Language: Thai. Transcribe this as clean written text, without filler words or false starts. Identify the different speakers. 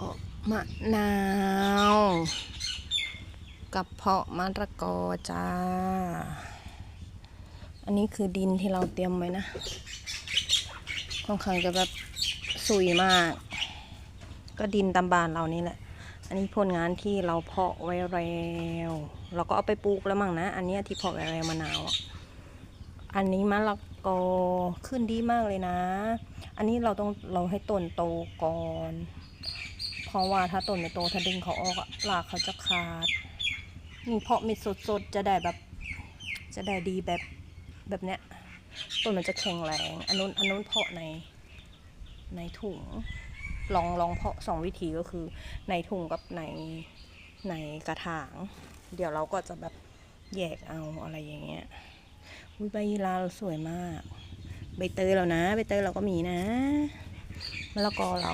Speaker 1: าะมะนาวกับเพาะมะละกอจ้าอันนี้คือดินที่เราเตรียมไว้นะค่อนข้างจะแบบสุยมากก็ดินตามบ้านเรานี่แหละอันนี้ผลงานที่เราเพาะไว้แล้วเราก็เอาไปปลูกแล้วมั้งนะอันนี้ที่เพาะไว้แล้วมะนาวอันนี้มะละกอขึ้นดีมากเลยนะอันนี้เราให้ต้นโตก่อนเพราะว่าถ้าต้นไม่โตถ้าดึงเขาออกรากเขาจะขาดนี่เพาะเม็ดสดๆจะได้แบบจะได้ดีแบบเนี้ยต้นมันจะแข็งแรงอันนู้นเพาะในถุงลองเพาะ2 วิธีก็คือในถุงกับในกระถางเดี๋ยวเราก็จะแบบแยกเอาอะไรอย่างเงี้ยใบลาสวยมากใบเตยเรานะใบเตยเราก็มีนะมะละกอเรา